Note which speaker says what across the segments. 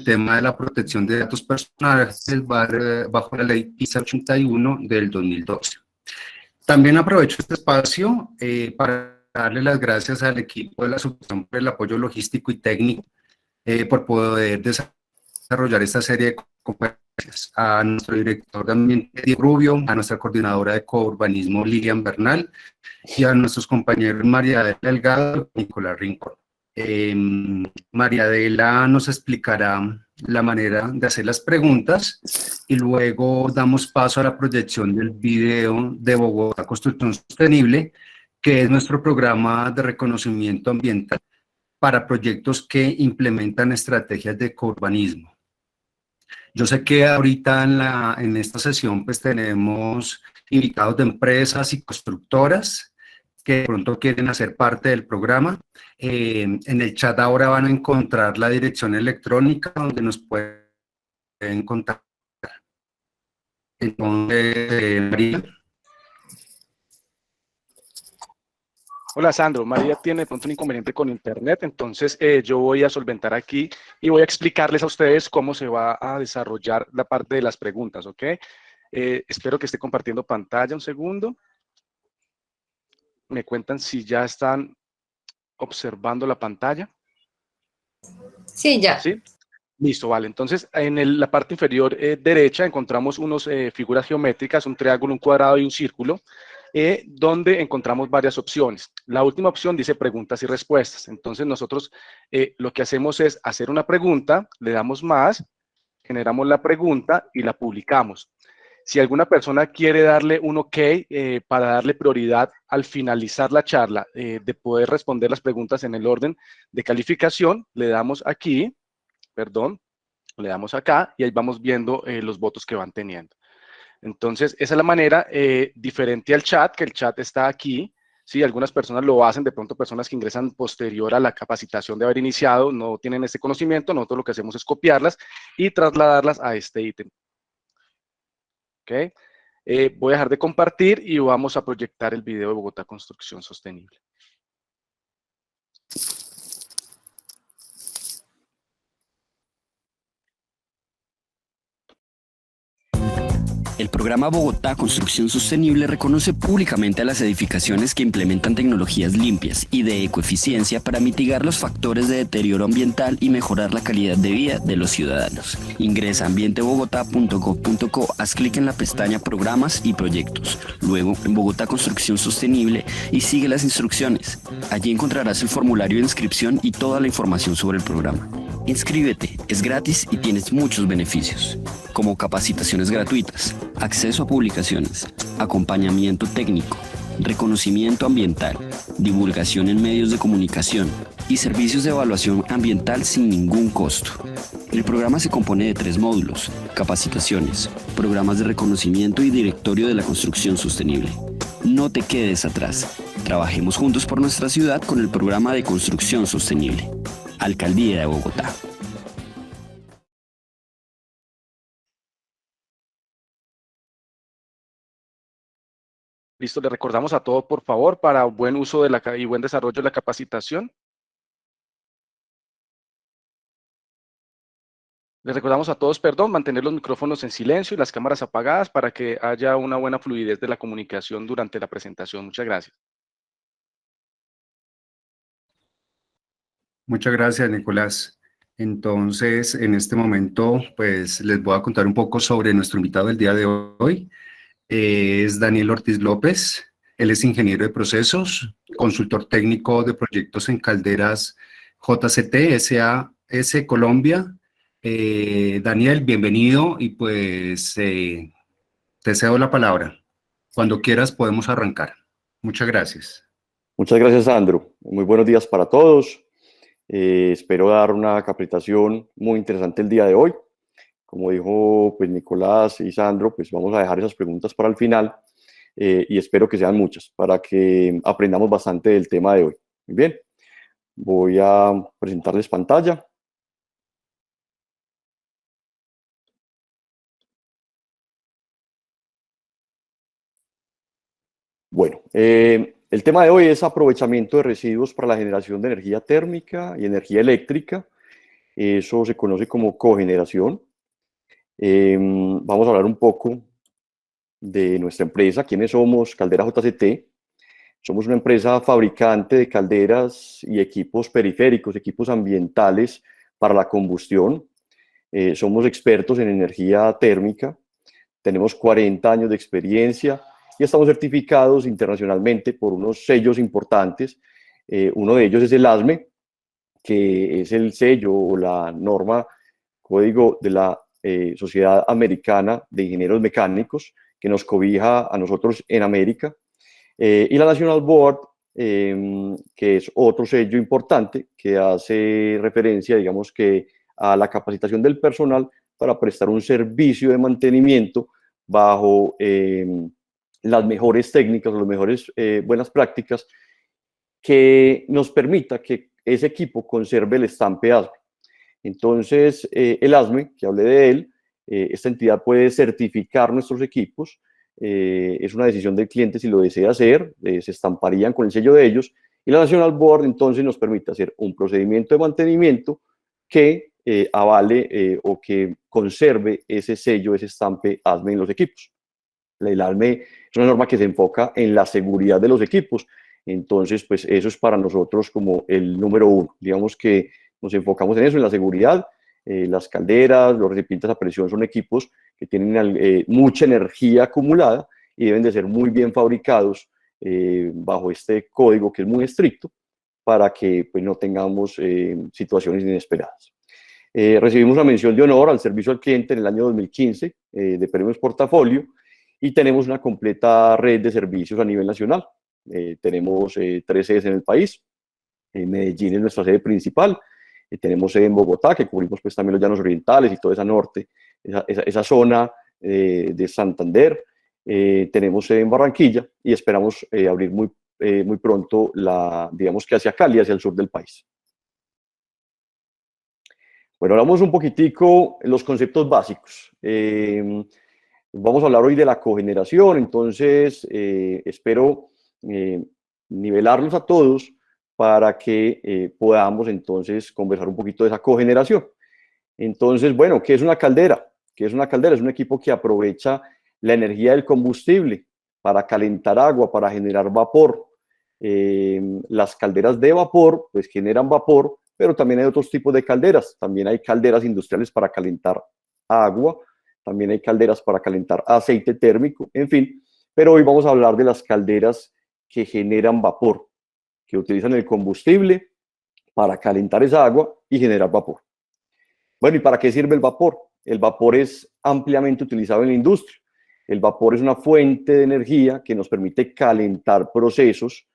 Speaker 1: el tema de la protección de datos personales bajo la ley PISA 81 del 2012. También aprovecho este espacio para darle las gracias al equipo de la Asociación por el apoyo logístico y técnico por poder desarrollar esta serie de conferencias, a nuestro director de ambiente Diego Rubio, a nuestra coordinadora de courbanismo Lilian Bernal y a nuestros compañeros María Adela Delgado y Nicolás Rincón. María Adela nos explicará la manera de hacer las preguntas y luego damos paso a la proyección del video de Bogotá Construcción Sostenible, que es nuestro programa de reconocimiento ambiental para proyectos que implementan estrategias de courbanismo. Yo sé que ahorita en esta sesión pues tenemos invitados de empresas y constructoras que de pronto quieren hacer parte del programa. En el chat ahora van a encontrar la dirección electrónica donde nos pueden contactar. Entonces, María.
Speaker 2: Hola Sandro, María tiene de pronto un inconveniente con internet, entonces yo voy a solventar aquí y voy a explicarles a ustedes cómo se va a desarrollar la parte de las preguntas, ¿ok? Espero que esté compartiendo pantalla un segundo. Me cuentan si ya están observando la pantalla.
Speaker 3: Sí, ya.
Speaker 2: ¿Sí? Listo, vale. Entonces, en la parte inferior derecha encontramos unas figuras geométricas, un triángulo, un cuadrado y un círculo, donde encontramos varias opciones. La última opción dice preguntas y respuestas. Entonces, nosotros lo que hacemos es hacer una pregunta, le damos más, generamos la pregunta y la publicamos. Si alguna persona quiere darle un OK para darle prioridad al finalizar la charla, de poder responder las preguntas en el orden de calificación, le damos aquí, perdón, le damos acá y ahí vamos viendo los votos que van teniendo. Entonces, esa es la manera diferente al chat, que el chat está aquí. Sí, algunas personas lo hacen, de pronto personas que ingresan posterior a la capacitación de haber iniciado no tienen este conocimiento. Nosotros lo que hacemos es copiarlas y trasladarlas a este ítem. ¿Ok? Voy a dejar de compartir y vamos a proyectar el video de Bogotá Construcción Sostenible.
Speaker 4: El programa Bogotá Construcción Sostenible reconoce públicamente a las edificaciones que implementan tecnologías limpias y de ecoeficiencia para mitigar los factores de deterioro ambiental y mejorar la calidad de vida de los ciudadanos. Ingresa a ambientebogotá.gov.co, haz clic en la pestaña Programas y Proyectos, luego en Bogotá Construcción Sostenible y sigue las instrucciones. Allí encontrarás el formulario de inscripción y toda la información sobre el programa. Inscríbete, es gratis y tienes muchos beneficios, como capacitaciones gratuitas, acceso a publicaciones, acompañamiento técnico, reconocimiento ambiental, divulgación en medios de comunicación y servicios de evaluación ambiental sin ningún costo. El programa se compone de 3 módulos: capacitaciones, programas de reconocimiento y directorio de la construcción sostenible. No te quedes atrás. Trabajemos juntos por nuestra ciudad con el programa de construcción sostenible. Alcaldía de Bogotá.
Speaker 2: Listo, le recordamos a todos, por favor, para buen uso y buen desarrollo de la capacitación. Les recordamos a todos, perdón, mantener los micrófonos en silencio y las cámaras apagadas para que haya una buena fluidez de la comunicación durante la presentación. Muchas gracias.
Speaker 1: Muchas gracias, Nicolás. Entonces, en este momento, pues les voy a contar un poco sobre nuestro invitado del día de hoy. Es Daniel Ortiz López. Él es ingeniero de procesos, consultor técnico de proyectos en calderas JCT, SAS Colombia. Daniel, bienvenido y pues te cedo la palabra. Cuando quieras podemos arrancar. Muchas gracias.
Speaker 5: Muchas gracias, Sandro. Muy buenos días para todos. Espero dar una capacitación muy interesante el día de hoy. Como dijo pues, Nicolás y Sandro, pues vamos a dejar esas preguntas para el final y espero que sean muchas para que aprendamos bastante del tema de hoy. Muy bien, voy a presentarles pantalla. Bueno, el tema de hoy es aprovechamiento de residuos para la generación de energía térmica y energía eléctrica. Eso se conoce como cogeneración. Vamos a hablar un poco de nuestra empresa. ¿Quiénes somos? Caldera JCT. Somos una empresa fabricante de calderas y equipos periféricos, equipos ambientales para la combustión. Somos expertos en energía térmica. Tenemos 40 años de experiencia y estamos certificados internacionalmente por unos sellos importantes. Uno de ellos es el ASME, que es el sello o la norma, código de la Sociedad Americana de Ingenieros Mecánicos, que nos cobija a nosotros en América. Y la National Board, que es otro sello importante que hace referencia, digamos que, a la capacitación del personal para prestar un servicio de mantenimiento bajo las mejores técnicas o las mejores buenas prácticas que nos permita que ese equipo conserve el estampe ASME. Entonces, el ASME, que hablé de él, esta entidad puede certificar nuestros equipos. Es una decisión del cliente si lo desea hacer, se estamparían con el sello de ellos, y la National Board entonces nos permite hacer un procedimiento de mantenimiento que avale o que conserve ese sello, ese estampe ASME en los equipos. El ASME es una norma que se enfoca en la seguridad de los equipos, entonces pues eso es para nosotros como el número uno. Digamos que nos enfocamos en eso, en la seguridad. Las calderas, los recipientes a presión son equipos que tienen mucha energía acumulada y deben de ser muy bien fabricados bajo este código que es muy estricto para que pues, no tengamos situaciones inesperadas. Recibimos una mención de honor al servicio al cliente en el año 2015 de Premios Portafolio y tenemos una completa red de servicios a nivel nacional. Tenemos 3 sedes en el país. Medellín es nuestra sede principal. Tenemos sede en Bogotá, que cubrimos pues también los llanos orientales y toda esa norte, esa zona de Santander. Tenemos sede en Barranquilla y esperamos abrir muy pronto, digamos que hacia Cali, hacia el sur del país. Bueno, hablamos un poquitico de los conceptos básicos. Vamos a hablar hoy de la cogeneración, entonces espero nivelarlos a todos para que podamos entonces conversar un poquito de esa cogeneración. Entonces, bueno, ¿qué es una caldera? ¿Qué es una caldera? Es un equipo que aprovecha la energía del combustible para calentar agua, para generar vapor. Las calderas de vapor, pues generan vapor, pero también hay otros tipos de calderas. También hay calderas industriales para calentar agua, también hay calderas para calentar aceite térmico, en fin. Pero hoy vamos a hablar de las calderas que generan vapor, que utilizan el combustible para calentar esa agua y generar vapor. Bueno, ¿y para qué sirve el vapor? El vapor es ampliamente utilizado en la industria. El vapor es una fuente de energía que nos permite calentar procesos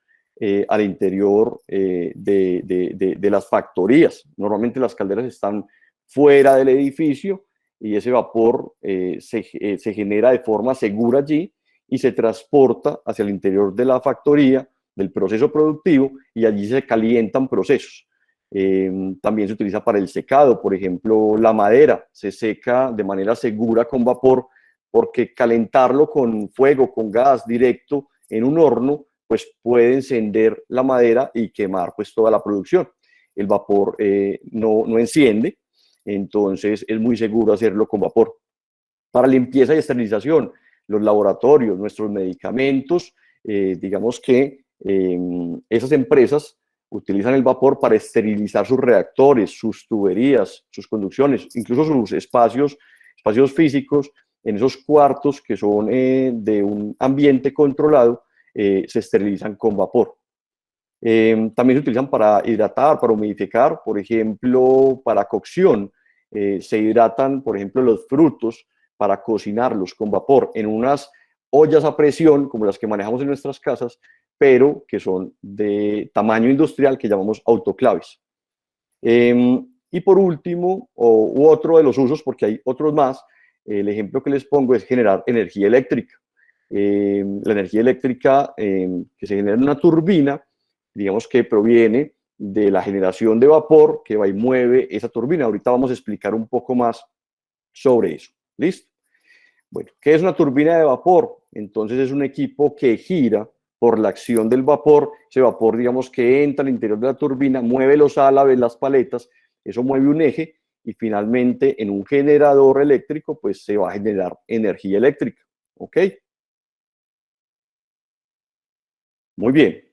Speaker 5: al interior de las factorías. Normalmente las calderas están fuera del edificio y ese vapor se genera de forma segura allí y se transporta hacia el interior de la factoría, del proceso productivo, y allí se calientan procesos. También se utiliza para el secado, por ejemplo, la madera se seca de manera segura con vapor, porque calentarlo con fuego, con gas directo en un horno, pues puede encender la madera y quemar pues toda la producción. El vapor no enciende, entonces es muy seguro hacerlo con vapor. Para limpieza y esterilización, los laboratorios, nuestros medicamentos, digamos que esas empresas utilizan el vapor para esterilizar sus reactores, sus tuberías, sus conducciones, incluso sus espacios físicos. En esos cuartos que son de un ambiente controlado, se esterilizan con vapor. También se utilizan para hidratar, para humidificar, por ejemplo, para cocción. Se hidratan, por ejemplo, los frutos para cocinarlos con vapor en unas ollas a presión, como las que manejamos en nuestras casas, pero que son de tamaño industrial, que llamamos autoclaves. Y por último, otro de los usos, porque hay otros más, el ejemplo que les pongo es generar energía eléctrica. La energía eléctrica que se genera en una turbina, digamos que proviene de la generación de vapor que va y mueve esa turbina. Ahorita vamos a explicar un poco más sobre eso. ¿Listo? Bueno, ¿qué es una turbina de vapor? Entonces es un equipo que gira por la acción del vapor. Ese vapor, digamos que entra al interior de la turbina, mueve los álabes, las paletas, eso mueve un eje y finalmente en un generador eléctrico pues se va a generar energía eléctrica. ¿Ok? Muy bien.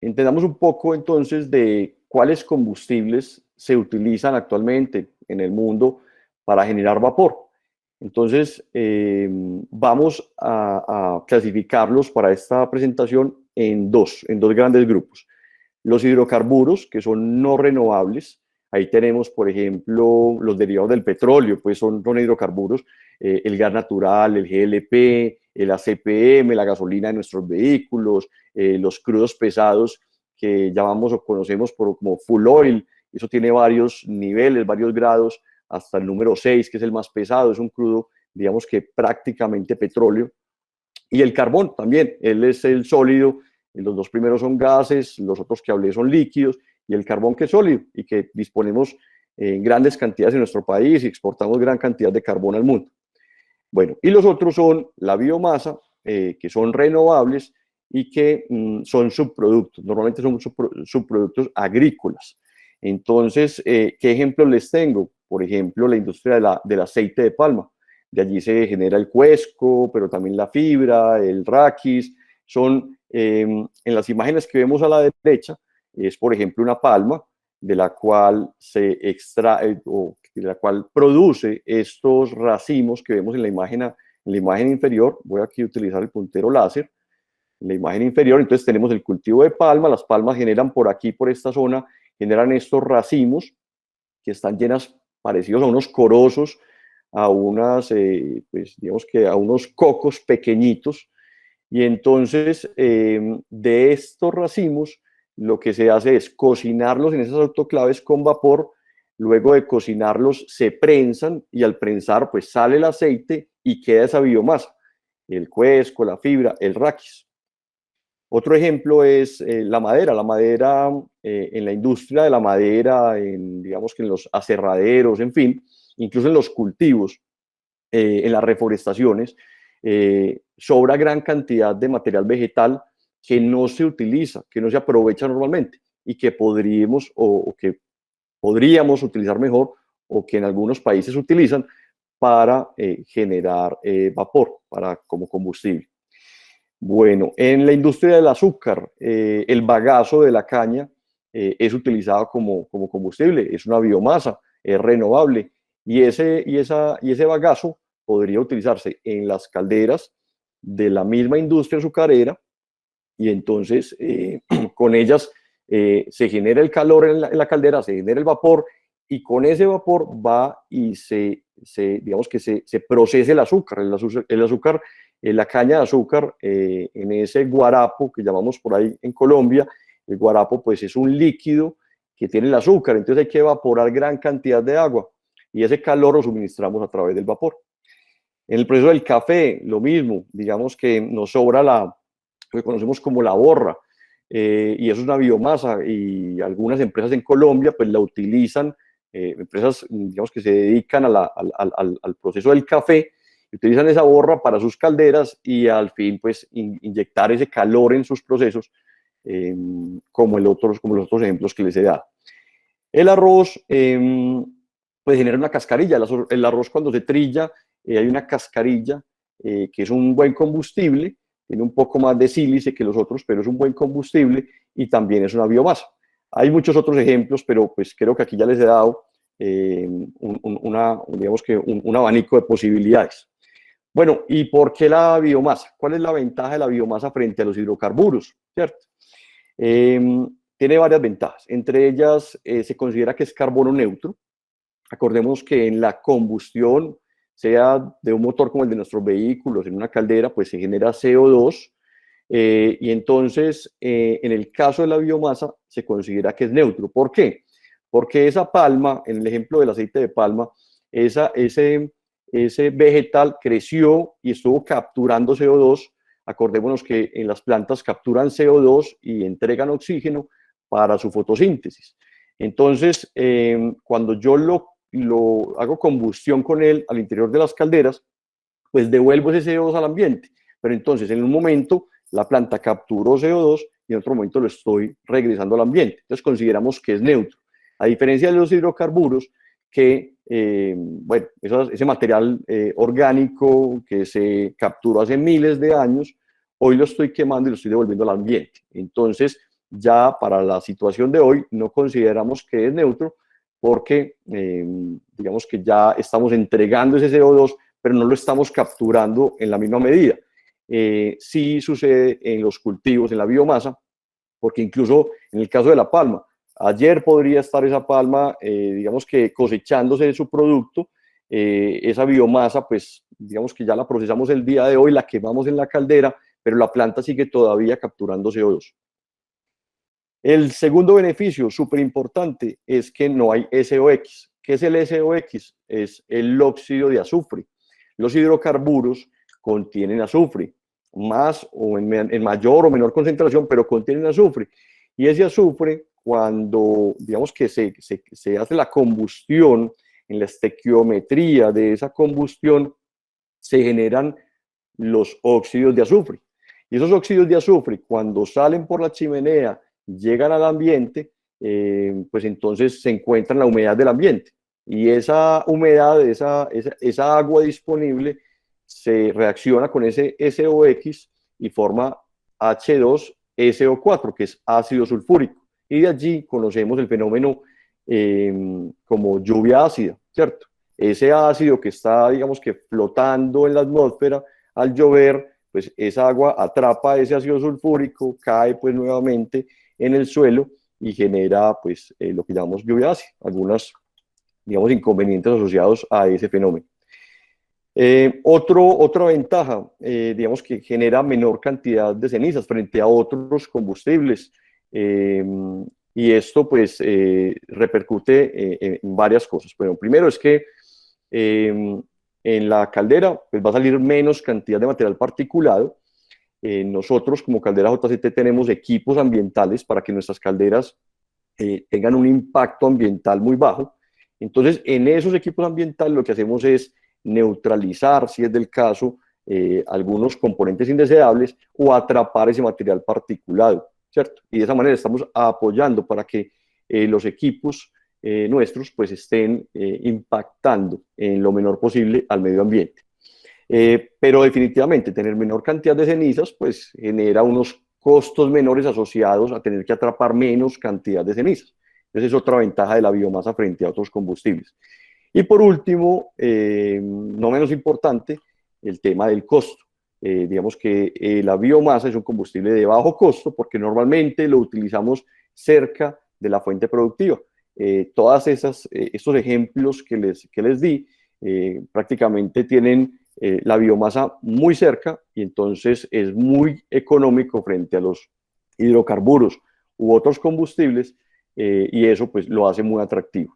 Speaker 5: Entendamos un poco entonces de cuáles combustibles se utilizan actualmente en el mundo para generar vapor. Entonces, vamos a clasificarlos para esta presentación en dos grandes grupos. Los hidrocarburos, que son no renovables. Ahí tenemos, por ejemplo, los derivados del petróleo, pues son hidrocarburos, el gas natural, el GLP, el ACPM, la gasolina de nuestros vehículos, los crudos pesados que llamamos o conocemos como full oil. Eso tiene varios niveles, varios grados, hasta el número 6, que es el más pesado, es un crudo, digamos que prácticamente petróleo. Y el carbón también, él es el sólido, los dos primeros son gases, los otros que hablé son líquidos, y el carbón que es sólido y que disponemos en grandes cantidades en nuestro país y exportamos gran cantidad de carbón al mundo. Bueno, y los otros son la biomasa, que son renovables y que son subproductos, normalmente son subproductos agrícolas. Entonces, ¿qué ejemplos les tengo? Por ejemplo, la industria del aceite de palma. De allí se genera el cuesco, pero también la fibra, el raquis. Son, en las imágenes que vemos a la derecha, es por ejemplo una palma de la cual se extrae o de la cual produce estos racimos que vemos en la imagen inferior. Voy aquí a utilizar el puntero láser. En la imagen inferior, entonces tenemos el cultivo de palma. Las palmas generan por aquí, por esta zona, generan estos racimos que están llenas, parecidos a unos corozos, a unas, pues digamos que a unos cocos pequeñitos. Y entonces de estos racimos lo que se hace es cocinarlos en esas autoclaves con vapor. Luego de cocinarlos se prensan y al prensar pues sale el aceite y queda esa biomasa, el cuesco, la fibra, el raquis. Otro ejemplo es la madera. La madera, en la industria de la madera, digamos que en los aserraderos, en fin, incluso en los cultivos, en las reforestaciones, sobra gran cantidad de material vegetal que no se utiliza, que no se aprovecha normalmente y que podríamos utilizar mejor, o que en algunos países utilizan para generar vapor, como combustible. Bueno, en la industria del azúcar, el bagazo de la caña es utilizado como combustible, es una biomasa, es renovable, y ese bagazo podría utilizarse en las calderas de la misma industria azucarera, y entonces con ellas se genera el calor en la caldera, se genera el vapor, y con ese vapor va y digamos que se procesa el azúcar. El azúcar, la caña de azúcar, en ese guarapo que llamamos por ahí en Colombia, el guarapo pues es un líquido que tiene el azúcar, entonces hay que evaporar gran cantidad de agua y ese calor lo suministramos a través del vapor. En el proceso del café, lo mismo, digamos que nos sobra lo que conocemos como la borra, y eso es una biomasa, y algunas empresas en Colombia pues la utilizan, empresas digamos que se dedican al proceso del café, utilizan esa borra para sus calderas y al fin pues inyectar ese calor en sus procesos, como los otros ejemplos que les he dado. El arroz pues genera una cascarilla. El arroz, cuando se trilla, hay una cascarilla que es un buen combustible, tiene un poco más de sílice que los otros, pero es un buen combustible y también es una biomasa. Hay muchos otros ejemplos, pero pues creo que aquí ya les he dado digamos que un abanico de posibilidades. Bueno, ¿y por qué la biomasa? ¿Cuál es la ventaja de la biomasa frente a los hidrocarburos? ¿Cierto? Tiene varias ventajas. Entre ellas, se considera que es carbono neutro. Acordemos que en la combustión, sea de un motor como el de nuestros vehículos, en una caldera, pues se genera CO2, y entonces, en el caso de la biomasa, se considera que es neutro. ¿Por qué? Porque esa palma, en el ejemplo del aceite de palma, ese vegetal creció y estuvo capturando CO2. Acordémonos que en las plantas capturan CO2 y entregan oxígeno para su fotosíntesis. Entonces, cuando yo lo hago combustión con él al interior de las calderas, pues devuelvo ese CO2 al ambiente. Pero entonces, en un momento, la planta capturó CO2 y en otro momento lo estoy regresando al ambiente. Entonces, consideramos que es neutro. A diferencia de los hidrocarburos, que, bueno, ese material orgánico que se capturó hace miles de años, hoy lo estoy quemando y lo estoy devolviendo al ambiente. Entonces, ya para la situación de hoy, no consideramos que es neutro, porque digamos que ya estamos entregando ese CO2, pero no lo estamos capturando en la misma medida. Sí sucede en los cultivos, en la biomasa, porque incluso en el caso de la palma, ayer podría estar esa palma, digamos que cosechándose de su producto, esa biomasa, pues digamos que ya la procesamos el día de hoy, la quemamos en la caldera, pero la planta sigue todavía capturando CO2. El segundo beneficio, súper importante, es que no hay SOX. ¿Qué es el SOX? Es el óxido de azufre. Los hidrocarburos contienen azufre, más o en mayor o menor concentración, pero contienen azufre. Y ese azufre, cuando digamos que se hace la combustión, en la estequiometría de esa combustión, se generan los óxidos de azufre. Y esos óxidos de azufre, cuando salen por la chimenea, llegan al ambiente, pues entonces se encuentran la humedad del ambiente. Y esa humedad, esa agua disponible, se reacciona con ese SOX y forma H2SO4, que es ácido sulfúrico. Y de allí conocemos el fenómeno como lluvia ácida, ¿cierto? Ese ácido que está, digamos que flotando en la atmósfera, al llover, pues esa agua atrapa ese ácido sulfúrico, cae pues nuevamente en el suelo y genera pues lo que llamamos lluvia ácida, algunos, digamos, inconvenientes asociados a ese fenómeno. Otra ventaja, digamos que genera menor cantidad de cenizas frente a otros combustibles, y esto pues repercute en varias cosas. Bueno, primero es que en la caldera pues va a salir menos cantidad de material particulado. Nosotros como Caldera JCT tenemos equipos ambientales para que nuestras calderas tengan un impacto ambiental muy bajo. Entonces, en esos equipos ambientales lo que hacemos es neutralizar, si es del caso, algunos componentes indeseables o atrapar ese material particulado, ¿cierto? Y de esa manera estamos apoyando para que los equipos nuestros pues estén impactando en lo menor posible al medio ambiente. Pero definitivamente tener menor cantidad de cenizas pues genera unos costos menores asociados a tener que atrapar menos cantidad de cenizas. Esa es otra ventaja de la biomasa frente a otros combustibles. Y por último, no menos importante, el tema del costo. Digamos que la biomasa es un combustible de bajo costo porque normalmente lo utilizamos cerca de la fuente productiva. Todas estos ejemplos que les di prácticamente tienen la biomasa muy cerca y entonces es muy económico frente a los hidrocarburos u otros combustibles, y eso pues lo hace muy atractivo.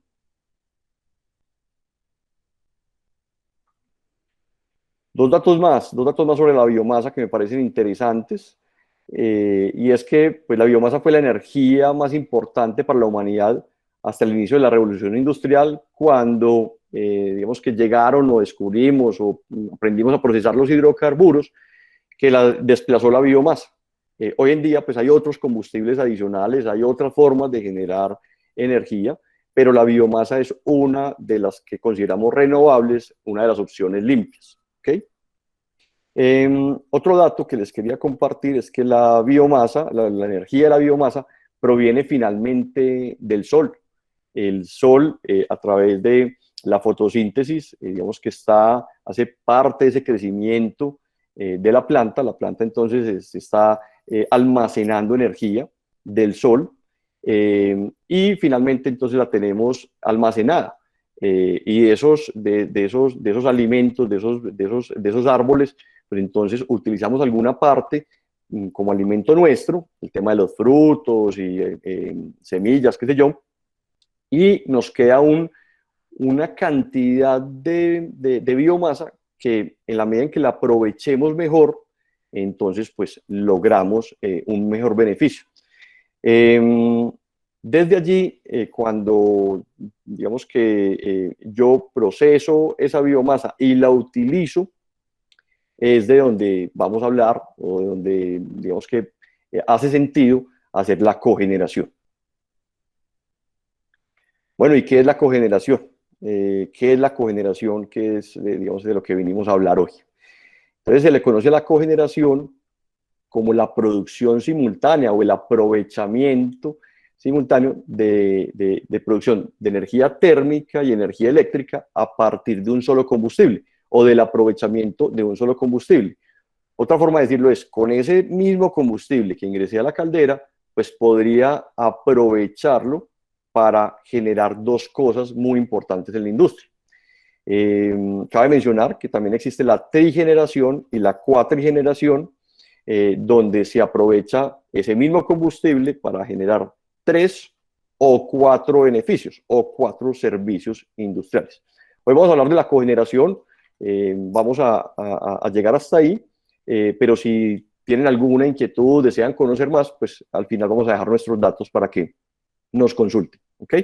Speaker 5: Dos datos más sobre la biomasa que me parecen interesantes, y es que pues, la biomasa fue la energía más importante para la humanidad hasta el inicio de la revolución industrial, cuando digamos que llegaron o descubrimos o aprendimos a procesar los hidrocarburos, que desplazó la biomasa. Hoy en día pues hay otros combustibles adicionales, hay otras formas de generar energía, pero la biomasa es una de las que consideramos renovables, una de las opciones limpias. ¿Okay? Otro dato que les quería compartir es que la biomasa, la energía de la biomasa proviene finalmente del sol. El sol, a través de la fotosíntesis, digamos que hace parte de ese crecimiento de la planta entonces está almacenando energía del sol, y finalmente entonces la tenemos almacenada. Y de esos alimentos, de esos árboles, pues entonces utilizamos alguna parte como alimento nuestro, el tema de los frutos y semillas, qué sé yo, y nos queda una cantidad de biomasa que en la medida en que la aprovechemos mejor, entonces pues logramos un mejor beneficio. Desde allí, cuando digamos que yo proceso esa biomasa y la utilizo, es de donde vamos a hablar, o de donde digamos que hace sentido hacer la cogeneración. Bueno, ¿y qué es la cogeneración? ¿Qué es la cogeneración? ¿Qué es, digamos, de lo que venimos a hablar hoy? Entonces se le conoce a la cogeneración como la producción simultánea o el aprovechamiento simultáneo de producción de energía térmica y energía eléctrica a partir de un solo combustible o del aprovechamiento de un solo combustible. Otra forma de decirlo es, con ese mismo combustible que ingresé a la caldera, pues podría aprovecharlo para generar dos cosas muy importantes en la industria. Cabe mencionar que también existe la trigeneración y la cuatrigeneración, donde se aprovecha ese mismo combustible para generar 3 o 4 beneficios o 4 servicios industriales. Hoy vamos a hablar de la cogeneración, vamos a llegar hasta ahí, pero si tienen alguna inquietud, desean conocer más, pues al final vamos a dejar nuestros datos para que nos consulten, ¿ok?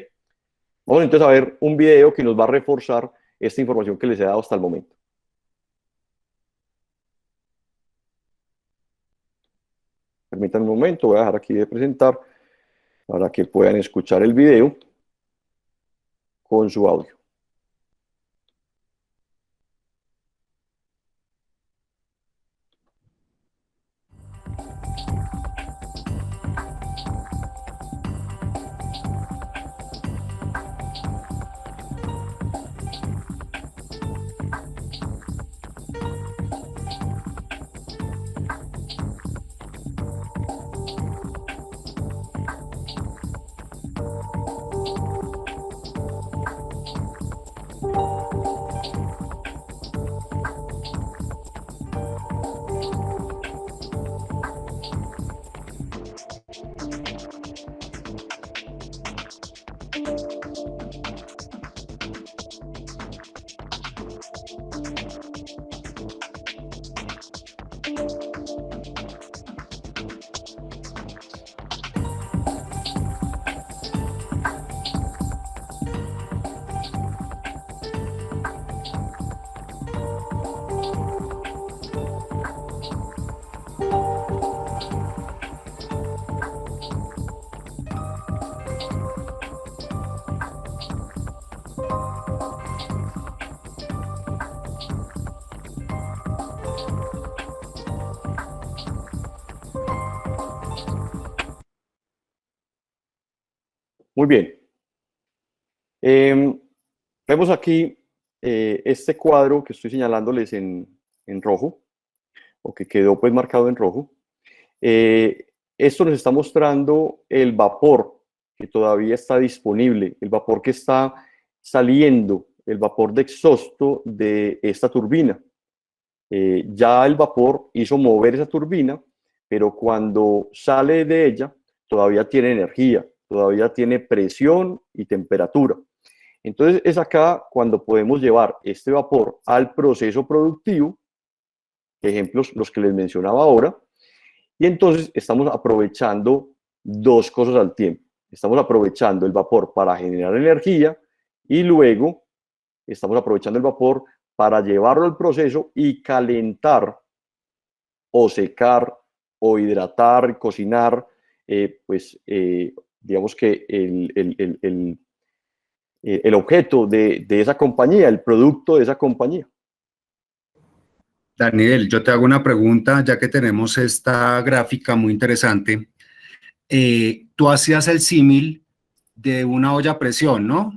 Speaker 5: Vamos entonces a ver un video que nos va a reforzar esta información que les he dado hasta el momento. Permítanme un momento, voy a dejar aquí de presentar para que puedan escuchar el video con su audio. Muy bien. Vemos aquí este cuadro que estoy señalándoles en rojo, o que quedó pues marcado en rojo. Esto nos está mostrando el vapor que todavía está disponible, el vapor que está saliendo, el vapor de exhausto de esta turbina. Ya el vapor hizo mover esa turbina, pero cuando sale de ella todavía tiene energía, todavía tiene presión y temperatura. Entonces es acá cuando podemos llevar este vapor al proceso productivo, ejemplos los que les mencionaba ahora, y entonces estamos aprovechando dos cosas al tiempo. Estamos aprovechando el vapor para generar energía y luego estamos aprovechando el vapor para llevarlo al proceso y calentar o secar o hidratar, cocinar, digamos que el objeto de esa compañía, el producto de esa compañía.
Speaker 1: Daniel, yo te hago una pregunta, ya que tenemos esta gráfica muy interesante. Tú hacías el símil de una olla a presión, ¿no?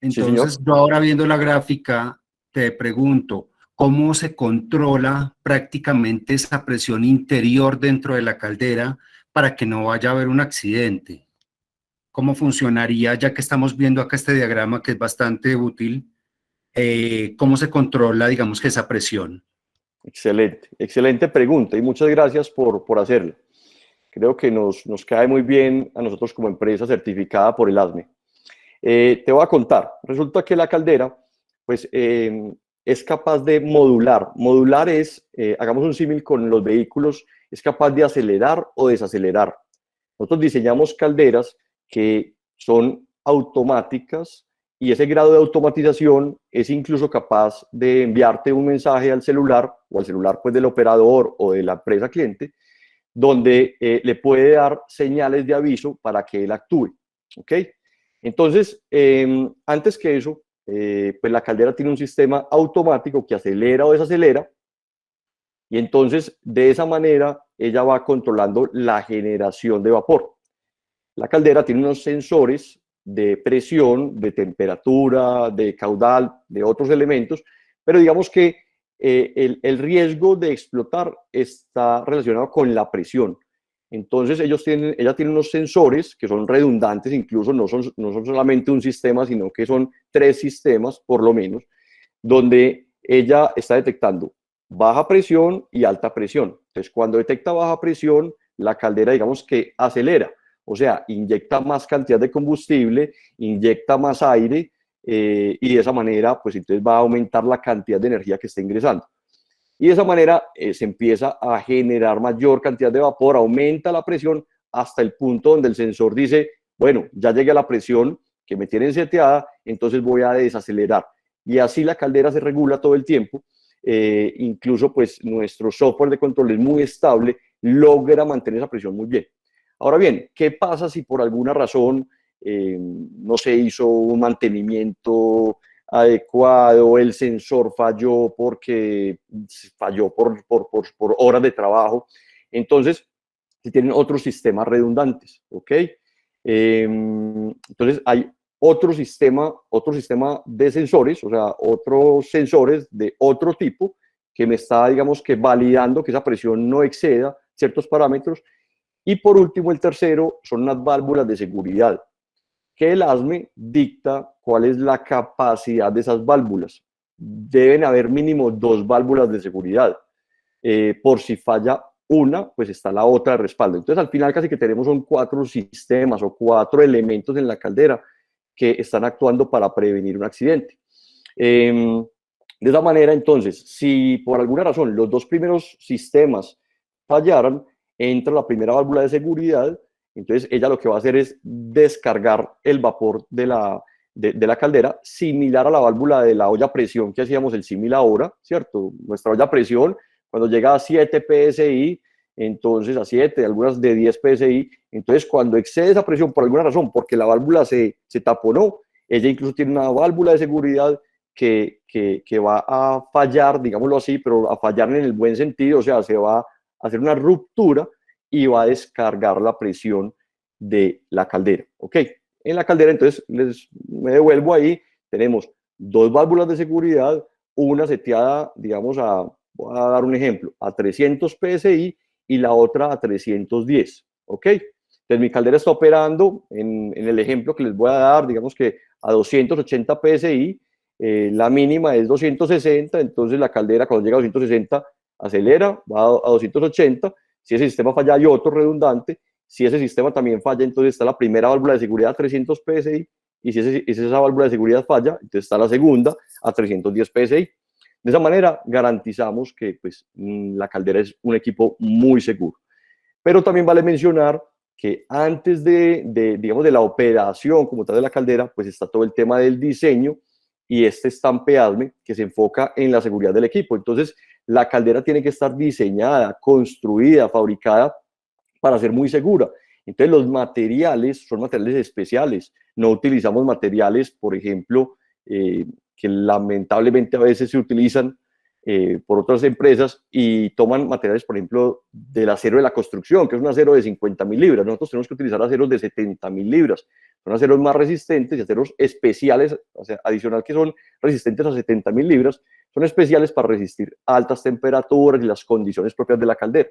Speaker 1: Entonces,
Speaker 5: sí,
Speaker 1: yo ahora viendo la gráfica, te pregunto, ¿cómo se controla prácticamente esa presión interior dentro de la caldera para que no vaya a haber un accidente? ¿Cómo funcionaría, ya que estamos viendo acá este diagrama que es bastante útil? ¿Cómo se controla, digamos, que esa presión?
Speaker 5: Excelente, excelente pregunta y muchas gracias por hacerla. Creo que nos cae muy bien a nosotros como empresa certificada por el ASME. Te voy a contar, resulta que la caldera pues, es capaz de modular. Modular es, hagamos un símil con los vehículos, es capaz de acelerar o desacelerar. Nosotros diseñamos calderas que son automáticas y ese grado de automatización es incluso capaz de enviarte un mensaje al celular o al celular pues, del operador o de la empresa cliente, donde le puede dar señales de aviso para que él actúe. ¿Ok? Entonces, antes que eso, pues la caldera tiene un sistema automático que acelera o desacelera, y entonces de esa manera ella va controlando la generación de vapor. La caldera tiene unos sensores de presión, de temperatura, de caudal, de otros elementos, pero digamos que el riesgo de explotar está relacionado con la presión. Entonces ella tiene unos sensores que son redundantes, incluso no son solamente un sistema, sino que son 3 sistemas, por lo menos, donde ella está detectando baja presión y alta presión. Entonces, cuando detecta baja presión, la caldera, digamos que acelera, o sea, inyecta más cantidad de combustible, inyecta más aire, y de esa manera, pues entonces va a aumentar la cantidad de energía que está ingresando. Y de esa manera se empieza a generar mayor cantidad de vapor, aumenta la presión hasta el punto donde el sensor dice, bueno, ya llegué a la presión que me tienen seteada, entonces voy a desacelerar. Y así la caldera se regula todo el tiempo. Incluso pues nuestro software de control es muy estable, logra mantener esa presión muy bien. Ahora bien, ¿qué pasa si por alguna razón no se hizo un mantenimiento adecuado, el sensor falló porque falló por horas de trabajo? Entonces, se tienen otros sistemas redundantes, ¿ok? Entonces, hay otro sistema de sensores, o sea, otros sensores de otro tipo que me está, digamos, que validando que esa presión no exceda ciertos parámetros. Y por último, el tercero son unas válvulas de seguridad, que el ASME dicta cuál es la capacidad de esas válvulas. Deben haber mínimo 2 válvulas de seguridad. Por si falla una, pues está la otra de respaldo. Entonces, al final casi que tenemos son 4 sistemas o 4 elementos en la caldera que están actuando para prevenir un accidente. De esa manera, entonces, si por alguna razón los 2 primeros sistemas fallaran, entra la primera válvula de seguridad. Entonces ella lo que va a hacer es descargar el vapor de la caldera, similar a la válvula de la olla a presión que hacíamos el símil ahora, ¿cierto? Nuestra olla a presión, cuando llega a 7 PSI, entonces a 7, algunas de 10 PSI, entonces cuando excede esa presión por alguna razón, porque la válvula se taponó, ella incluso tiene una válvula de seguridad que va a fallar, digámoslo así, pero a fallar en el buen sentido, o sea, se va a hacer una ruptura y va a descargar la presión de la caldera, ¿ok? En la caldera, entonces, me devuelvo ahí, tenemos 2 válvulas de seguridad, una seteada, digamos, voy a dar un ejemplo, a 300 PSI y la otra a 310, ¿ok? Entonces, mi caldera está operando, en el ejemplo que les voy a dar, digamos que a 280 PSI, la mínima es 260, entonces la caldera cuando llega a 260 acelera, va a 280, si ese sistema falla hay otro redundante, si ese sistema también falla, entonces está la primera válvula de seguridad a 300 PSI, y si esa válvula de seguridad falla, entonces está la segunda a 310 PSI. De esa manera garantizamos que pues, la caldera es un equipo muy seguro. Pero también vale mencionar que antes digamos, de la operación como tal de la caldera, pues está todo el tema del diseño y este estampeadme que se enfoca en la seguridad del equipo. Entonces, la caldera tiene que estar diseñada, construida, fabricada para ser muy segura. Entonces, los materiales son materiales especiales. No utilizamos materiales, por ejemplo, que lamentablemente a veces se utilizan por otras empresas y toman materiales, por ejemplo, del acero de la construcción, que es un acero de 50.000 libras. Nosotros tenemos que utilizar aceros de 70.000 libras. Son aceros más resistentes y aceros especiales, o sea, adicional que son resistentes a 70.000 libras, son especiales para resistir altas temperaturas y las condiciones propias de la caldera.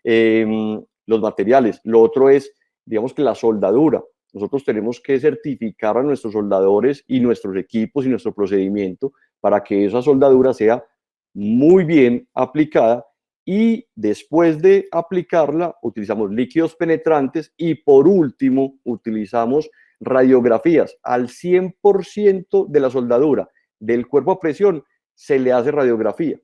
Speaker 5: Los materiales. Lo otro es, digamos que la soldadura. Nosotros tenemos que certificar a nuestros soldadores y nuestros equipos y nuestro procedimiento para que esa soldadura sea muy bien aplicada, y después de aplicarla utilizamos líquidos penetrantes y por último utilizamos radiografías. Al 100% de la soldadura del cuerpo a presión se le hace radiografía.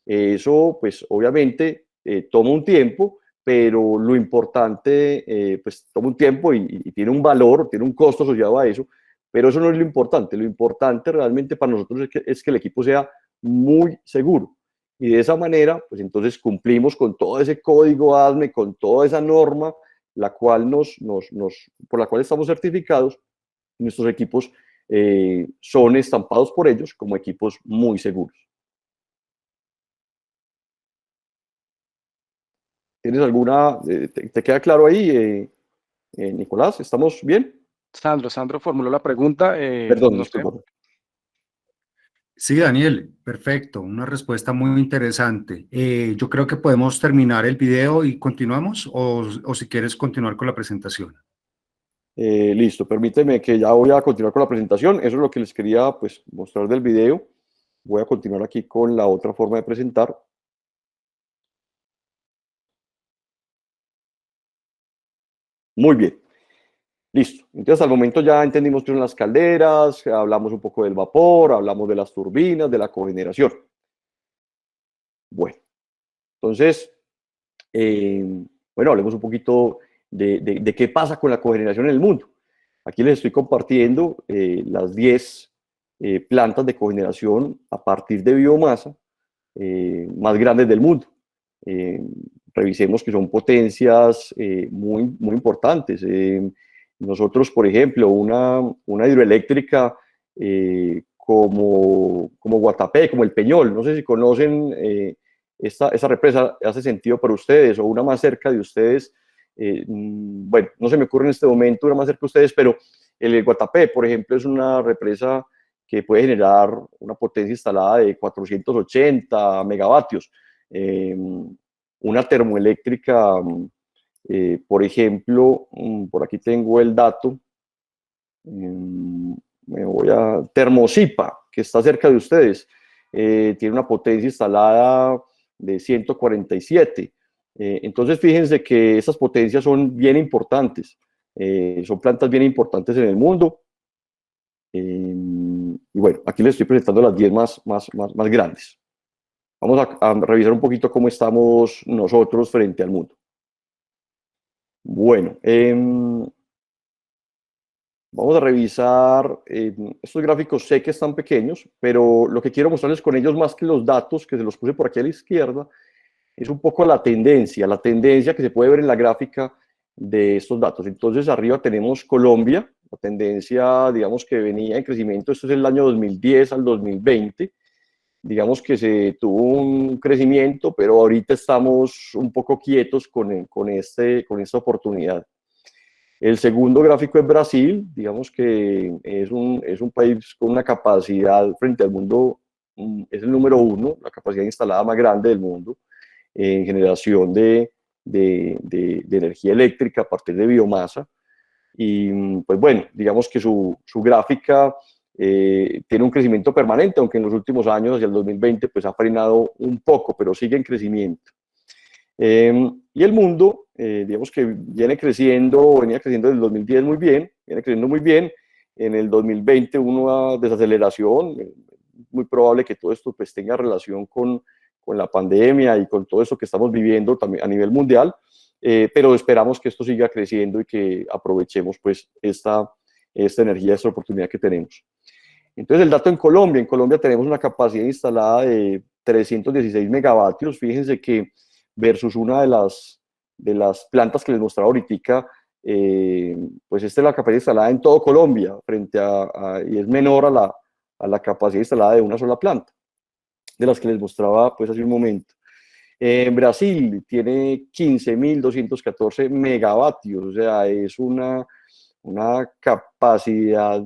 Speaker 5: Eso pues obviamente toma un tiempo, pero lo importante pues toma un tiempo y tiene un valor, tiene un costo asociado a eso, pero eso no es lo importante. Lo importante realmente para nosotros es que el equipo sea muy seguro. Y de esa manera, pues entonces cumplimos con todo ese código ASME, con toda esa norma, la cual por la cual estamos certificados, nuestros equipos son estampados por ellos como equipos muy seguros. ¿Tienes alguna, te queda claro ahí, Nicolás? ¿Estamos bien?
Speaker 2: Sandro formuló la pregunta.
Speaker 5: Perdón,
Speaker 2: No sé.
Speaker 5: disculpa.
Speaker 1: Sí, Daniel, perfecto, una respuesta muy interesante. Yo creo que podemos terminar el video y continuamos, o si quieres continuar con la presentación.
Speaker 5: Listo, permíteme que ya voy a continuar con la presentación. Eso es lo que les quería pues, mostrar del video. Voy a continuar aquí con la otra forma de presentar. Muy bien, listo. Entonces, al momento ya entendimos qué son las calderas, hablamos un poco del vapor, hablamos de las turbinas, de la cogeneración. Bueno, entonces, bueno, hablemos un poquito de qué pasa con la cogeneración en el mundo. Aquí les estoy compartiendo las 10 plantas de cogeneración a partir de biomasa más grandes del mundo. Revisemos que son potencias muy importantes. Nosotros, por ejemplo, una hidroeléctrica como Guatapé, como el Peñol, no sé si conocen esa represa, hace sentido para ustedes, o una más cerca de ustedes. Bueno, no se me ocurre en este momento una más cerca de ustedes, pero el Guatapé, por ejemplo, es una represa que puede generar una potencia instalada de 480 megavatios. Una termoeléctrica, por ejemplo, por aquí tengo el dato, me voy a Termosipa, que está cerca de ustedes, tiene una potencia instalada de 147. Entonces, fíjense que estas potencias son bien importantes, son plantas bien importantes en el mundo. Y bueno, aquí les estoy presentando las 10 más grandes. Vamos a revisar un poquito cómo estamos nosotros frente al mundo. Bueno, vamos a revisar estos gráficos. Sé que están pequeños, pero lo que quiero mostrarles con ellos, más que los datos, que se los puse por aquí a la izquierda, es un poco la tendencia que se puede ver en la gráfica de estos datos. Entonces, arriba tenemos Colombia, la tendencia, digamos, que venía en crecimiento. Esto es el año 2010 al 2020. Digamos que se tuvo un crecimiento, pero ahorita estamos un poco quietos con esta oportunidad. El segundo gráfico es Brasil, digamos que es un país con una capacidad frente al mundo, es el número 1, la capacidad instalada más grande del mundo en generación de energía eléctrica a partir de biomasa. Y pues bueno, digamos que su gráfica tiene un crecimiento permanente, aunque en los últimos años, hacia el 2020, pues ha frenado un poco, pero sigue en crecimiento. Y el mundo, digamos que venía creciendo desde el 2010 muy bien, viene creciendo muy bien. En el 2020 una desaceleración, muy probable que todo esto pues tenga relación con la pandemia y con todo esto que estamos viviendo también a nivel mundial, pero esperamos que esto siga creciendo y que aprovechemos pues esta energía, esta oportunidad que tenemos. Entonces, el dato en Colombia tenemos una capacidad instalada de 316 megavatios. Fíjense que versus una de las plantas que les mostraba ahorita, pues esta es la capacidad instalada en todo Colombia, y es menor a la capacidad instalada de una sola planta, de las que les mostraba pues hace un momento. En Brasil tiene 15.214 megavatios, o sea, es una capacidad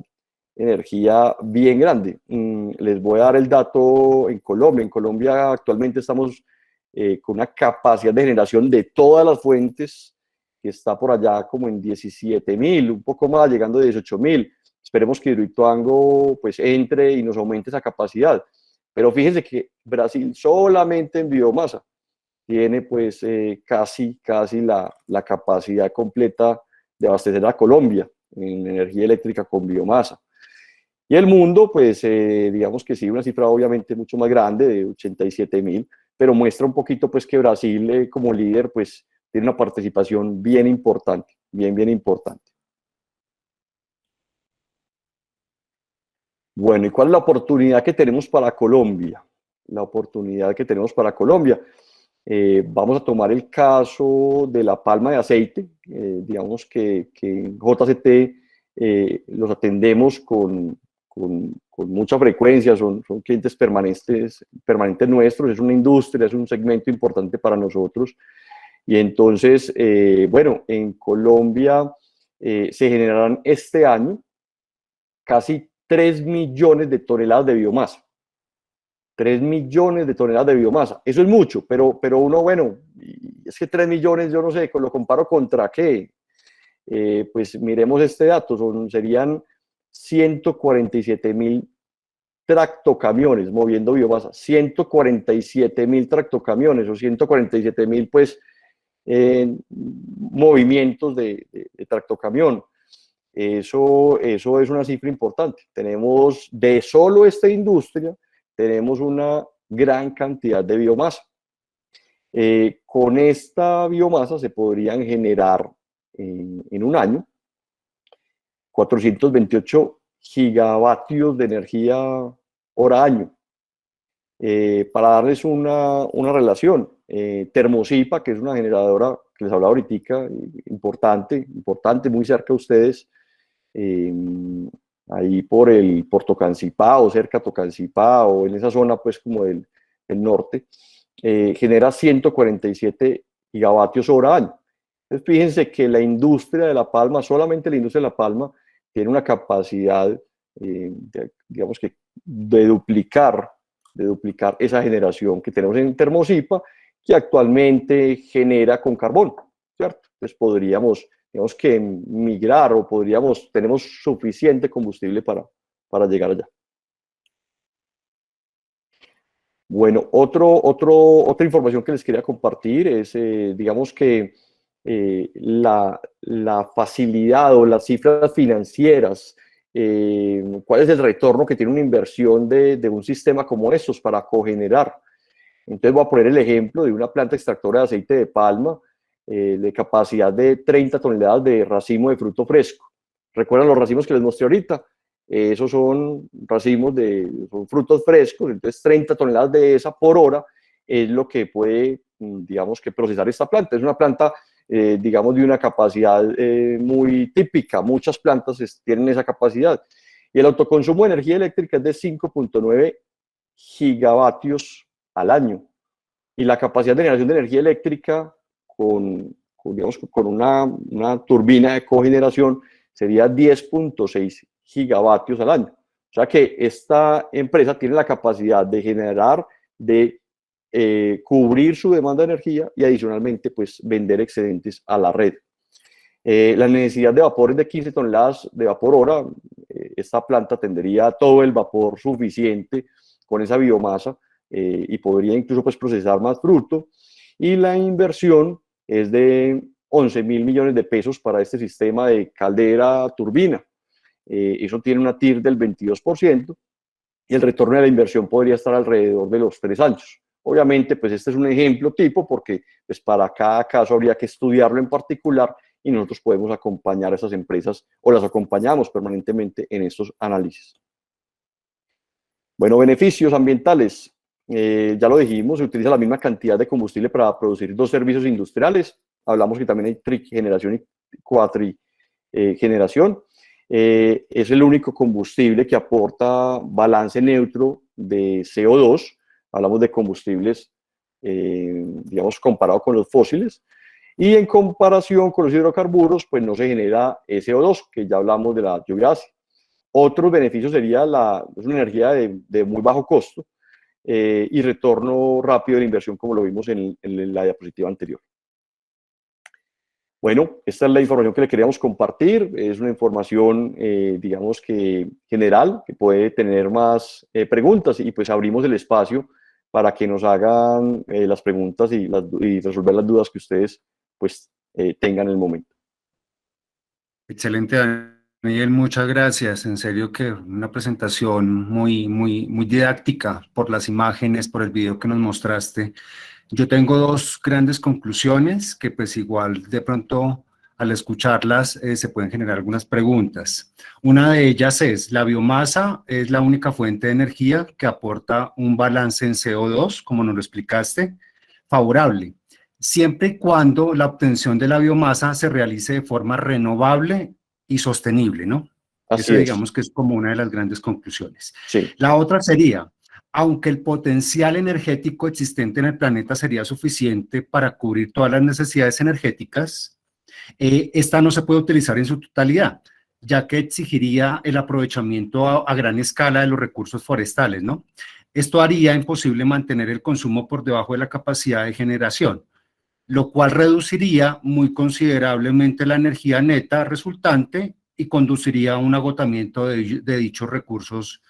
Speaker 5: energía bien grande. Les voy a dar el dato en Colombia. En Colombia actualmente estamos con una capacidad de generación de todas las fuentes que está por allá como en 17.000, un poco más, llegando a 18.000. Esperemos que Hidroituango pues entre y nos aumente esa capacidad. Pero fíjense que Brasil solamente en biomasa tiene pues casi la capacidad completa de abastecer a Colombia en energía eléctrica con biomasa. Y el mundo, pues digamos que sí, una cifra obviamente mucho más grande, de 87.000, pero muestra un poquito pues que Brasil como líder pues tiene una participación bien importante, bien importante. Bueno, ¿y cuál es la oportunidad que tenemos para Colombia? La oportunidad que tenemos para Colombia. Vamos a tomar el caso de la palma de aceite. Digamos que JCT los atendemos con mucha frecuencia, son clientes permanentes nuestros, es una industria, es un segmento importante para nosotros. Y entonces, bueno, en Colombia se generarán este año casi 3 millones de toneladas de biomasa. 3 millones de toneladas de biomasa. Eso es mucho, pero uno, bueno, es que 3 millones, yo no sé, lo comparo contra qué. Pues miremos este dato, serían 147.000 tractocamiones moviendo biomasa, 147.000 tractocamiones o 147.000 pues movimientos de tractocamión. Eso es una cifra importante. Tenemos de solo esta industria, tenemos una gran cantidad de biomasa. Con esta biomasa se podrían generar en un año 428 gigavatios de energía hora año. Para darles una relación, Termosipa, que es una generadora que les hablaba ahorita, importante, muy cerca de ustedes, ahí por Tocancipá o cerca de Tocancipá o en esa zona pues como del norte, genera 147 gigavatios hora año. Entonces fíjense que la industria de la palma, solamente la industria de la palma, tiene una capacidad, digamos que, de duplicar esa generación que tenemos en Termosipa, que actualmente genera con carbón, ¿cierto? Entonces podríamos, digamos que migrar o tenemos suficiente combustible para llegar allá. Bueno, otra información que les quería compartir es, digamos que la facilidad o las cifras financieras, cuál es el retorno que tiene una inversión de un sistema como estos para cogenerar. Entonces voy a poner el ejemplo de una planta extractora de aceite de palma de capacidad de 30 toneladas de racimo de fruto fresco. ¿Recuerdan los racimos que les mostré ahorita? Esos son racimos son frutos frescos, entonces 30 toneladas de esa por hora es lo que puede, digamos, que procesar esta planta. Es una planta, digamos, de una capacidad muy típica. Muchas plantas tienen esa capacidad. Y el autoconsumo de energía eléctrica es de 5.9 gigavatios al año. Y la capacidad de generación de energía eléctrica digamos, con una turbina de cogeneración sería 10.6 gigavatios al año. O sea que esta empresa tiene la capacidad de generar, de cubrir su demanda de energía y adicionalmente pues vender excedentes a la red. La necesidad de vapor es de 15 toneladas de vapor hora. Esta planta tendría todo el vapor suficiente con esa biomasa y podría incluso pues procesar más fruto. Y la inversión es de 11.000 millones de pesos para este sistema de caldera turbina. Eso tiene una TIR del 22% y el retorno de la inversión podría estar alrededor de los 3 años. Obviamente, pues este es un ejemplo tipo porque pues para cada caso habría que estudiarlo en particular y nosotros podemos acompañar a esas empresas o las acompañamos permanentemente en estos análisis. Bueno, beneficios ambientales. Ya lo dijimos, se utiliza la misma cantidad de combustible para producir 2 servicios industriales. Hablamos que también hay trigeneración y cuatrigeneración. Es el único combustible que aporta balance neutro de CO2. Hablamos de combustibles, digamos, comparado con los fósiles. Y en comparación con los hidrocarburos, pues no se genera CO2, que ya hablamos de la lluvia ácida. Otros beneficios sería es una energía de muy bajo costo y retorno rápido de la inversión, como lo vimos en la diapositiva anterior. Bueno, esta es la información que le queríamos compartir. Es una información, digamos que general, que puede tener más preguntas y pues abrimos el espacio para que nos hagan las preguntas y resolver las dudas que ustedes pues tengan en el momento.
Speaker 1: Excelente, Daniel, muchas gracias. En serio que una presentación muy didáctica por las imágenes, por el video que nos mostraste. Yo tengo 2 grandes conclusiones que pues igual de pronto al escucharlas se pueden generar algunas preguntas. Una de ellas es, la biomasa es la única fuente de energía que aporta un balance en CO2, como nos lo explicaste, favorable, siempre y cuando la obtención de la biomasa se realice de forma renovable y sostenible, ¿no?
Speaker 5: Así
Speaker 1: Esa
Speaker 5: es.
Speaker 1: digamos que es como una de las grandes conclusiones.
Speaker 5: Sí.
Speaker 1: La otra sería, aunque el potencial energético existente en el planeta sería suficiente para cubrir todas las necesidades energéticas, esta no se puede utilizar en su totalidad, ya que exigiría el aprovechamiento a gran escala de los recursos forestales, ¿no? Esto haría imposible mantener el consumo por debajo de la capacidad de generación, lo cual reduciría muy considerablemente la energía neta resultante y conduciría a un agotamiento de dichos recursos,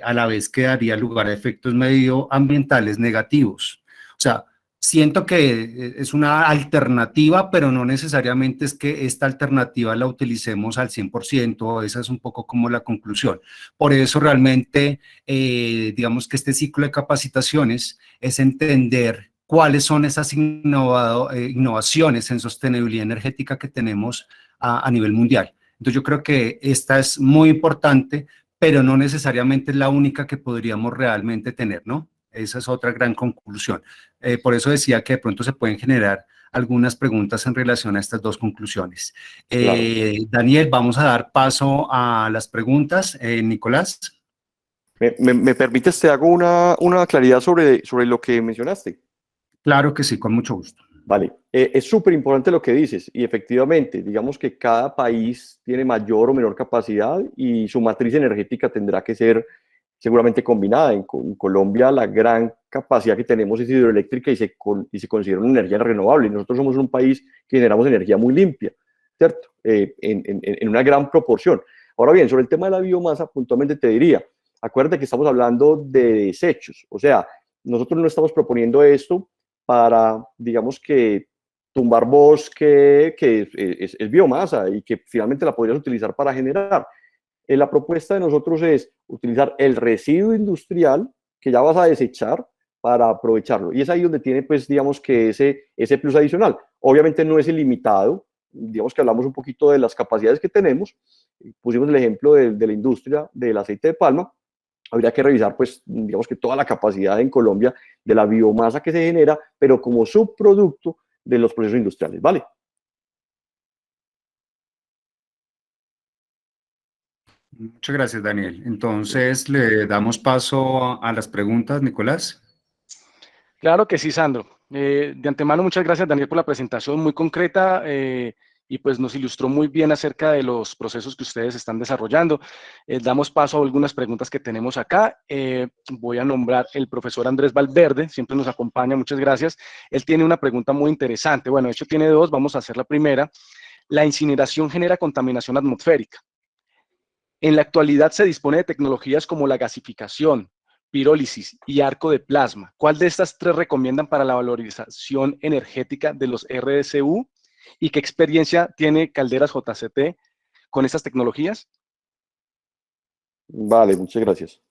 Speaker 1: a la vez que daría lugar a efectos medioambientales negativos. O sea, siento que es una alternativa, pero no necesariamente es que esta alternativa la utilicemos al 100%, esa es un poco como la conclusión. Por eso realmente, digamos que este ciclo de capacitaciones es entender cuáles son esas innovaciones en sostenibilidad energética que tenemos a nivel mundial. Entonces yo creo que esta es muy importante, pero no necesariamente es la única que podríamos realmente tener, ¿no? Esa es otra gran conclusión. Por eso decía que de pronto se pueden generar algunas preguntas en relación a estas dos conclusiones.
Speaker 5: Claro.
Speaker 1: Daniel, vamos a dar paso a las preguntas. Nicolás.
Speaker 5: ¿Me permites, te hago una claridad sobre lo que mencionaste?
Speaker 1: Claro que sí, con mucho gusto.
Speaker 5: Vale, es súper importante lo que dices y efectivamente, digamos que cada país tiene mayor o menor capacidad y su matriz energética tendrá que ser seguramente combinada. En Colombia la gran capacidad que tenemos es hidroeléctrica y se considera una energía renovable. Y nosotros somos un país que generamos energía muy limpia, ¿cierto? En una gran proporción. Ahora bien, sobre el tema de la biomasa, puntualmente te diría, acuérdate que estamos hablando de desechos, o sea, nosotros no estamos proponiendo esto para, digamos que, tumbar bosque, que es biomasa y que finalmente la podrías utilizar para generar. La propuesta de nosotros es utilizar el residuo industrial que ya vas a desechar para aprovecharlo. Y es ahí donde tiene, pues, digamos que ese plus adicional. Obviamente no es ilimitado, digamos que hablamos un poquito de las capacidades que tenemos, pusimos el ejemplo de la industria del aceite de palma. Habría que revisar, pues, digamos que toda la capacidad en Colombia de la biomasa que se genera, pero como subproducto de los procesos industriales, ¿vale?
Speaker 1: Muchas gracias, Daniel. Entonces, le damos paso a las preguntas, Nicolás.
Speaker 2: Claro que sí, Sandro. De antemano, muchas gracias, Daniel, por la presentación muy concreta y pues nos ilustró muy bien acerca de los procesos que ustedes están desarrollando. Damos paso a algunas preguntas que tenemos acá. Voy a nombrar el profesor Andrés Valverde, siempre nos acompaña, muchas gracias. Él tiene una pregunta muy interesante. Bueno, de hecho tiene dos, vamos a hacer la primera. La incineración genera contaminación atmosférica. En la actualidad se dispone de tecnologías como la gasificación, pirólisis y arco de plasma. ¿Cuál de estas tres recomiendan para la valorización energética de los RSU? ¿Y qué experiencia tiene Calderas JCT con estas tecnologías?
Speaker 5: Vale, muchas gracias.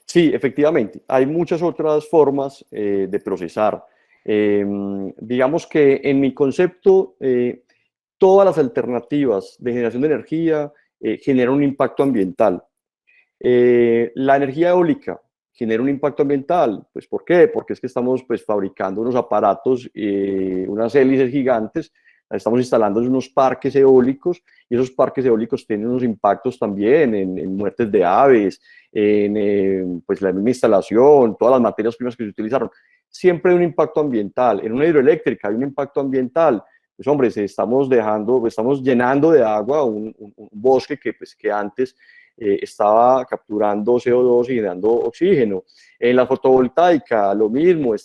Speaker 5: Sí, efectivamente, hay muchas otras formas de procesar. Digamos que en mi concepto, todas las alternativas de generación de energía generan un impacto ambiental. La energía eólica genera un impacto ambiental. Pues, ¿por qué? Porque es que estamos, pues, fabricando unos aparatos, unas hélices gigantes, estamos instalando unos parques eólicos y esos parques eólicos tienen unos impactos también en muertes de aves, en pues, la misma instalación, todas las materias primas que se utilizaron. Siempre hay un impacto ambiental. En una hidroeléctrica hay un impacto ambiental. Pues, hombre, estamos llenando de agua un bosque que antes estaba capturando CO2 y generando oxígeno. En la fotovoltaica, lo mismo,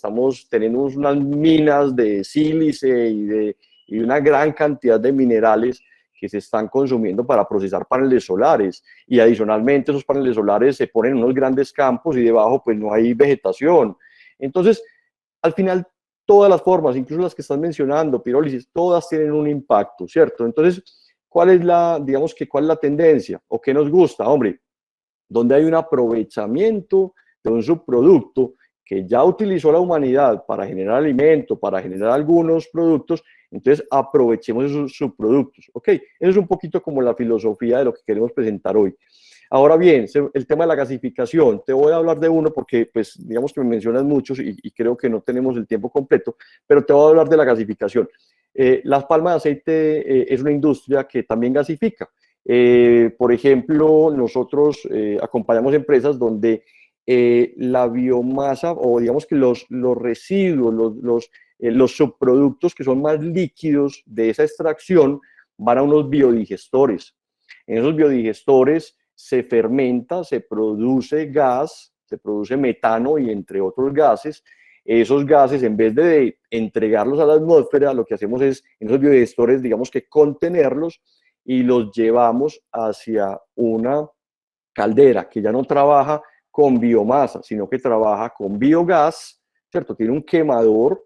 Speaker 5: tenemos unas minas de sílice y una gran cantidad de minerales que se están consumiendo para procesar paneles solares, y adicionalmente esos paneles solares se ponen en unos grandes campos y debajo pues no hay vegetación. Entonces, al final, todas las formas, incluso las que están mencionando, pirólisis, todas tienen un impacto, ¿cierto? Entonces, ¿cuál es la tendencia? ¿O qué nos gusta? Hombre, donde hay un aprovechamiento de un subproducto que ya utilizó la humanidad para generar alimento, para generar algunos productos, entonces aprovechemos esos subproductos, ¿ok? Eso es un poquito como la filosofía de lo que queremos presentar hoy. Ahora bien, el tema de la gasificación, te voy a hablar de uno porque, pues, digamos que me mencionas muchos y creo que no tenemos el tiempo completo, pero te voy a hablar de la gasificación. la palma de aceite es una industria que también gasifica. Por ejemplo, nosotros acompañamos empresas donde la biomasa, o digamos que los residuos, los subproductos que son más líquidos de esa extracción van a unos biodigestores. En esos biodigestores se fermenta, se produce gas, se produce metano y entre otros gases. Esos gases, en vez de entregarlos a la atmósfera, lo que hacemos es, en esos biodigestores, digamos que contenerlos y los llevamos hacia una caldera que ya no trabaja con biomasa, sino que trabaja con biogás, ¿cierto? Tiene un quemador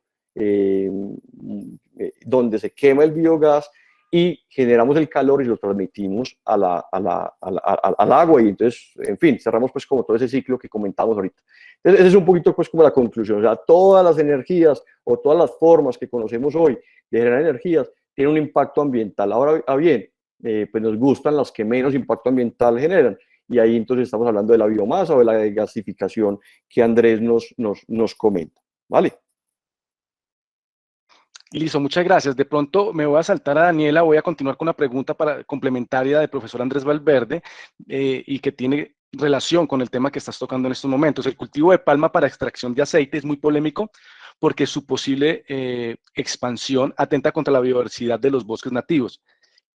Speaker 5: donde se quema el biogás y generamos el calor y lo transmitimos al agua, y entonces, en fin, cerramos pues como todo ese ciclo que comentamos ahorita. Entonces, ese es un poquito pues como la conclusión, o sea, todas las energías o todas las formas que conocemos hoy de generar energías tienen un impacto ambiental. Ahora bien, pues nos gustan las que menos impacto ambiental generan, y ahí entonces estamos hablando de la biomasa o de la gasificación que Andrés nos comenta, ¿vale?
Speaker 2: Listo, muchas gracias. De pronto me voy a saltar a Daniela, voy a continuar con una pregunta complementaria del profesor Andrés Valverde y que tiene relación con el tema que estás tocando en estos momentos. El cultivo de palma para extracción de aceite es muy polémico porque su posible expansión atenta contra la biodiversidad de los bosques nativos.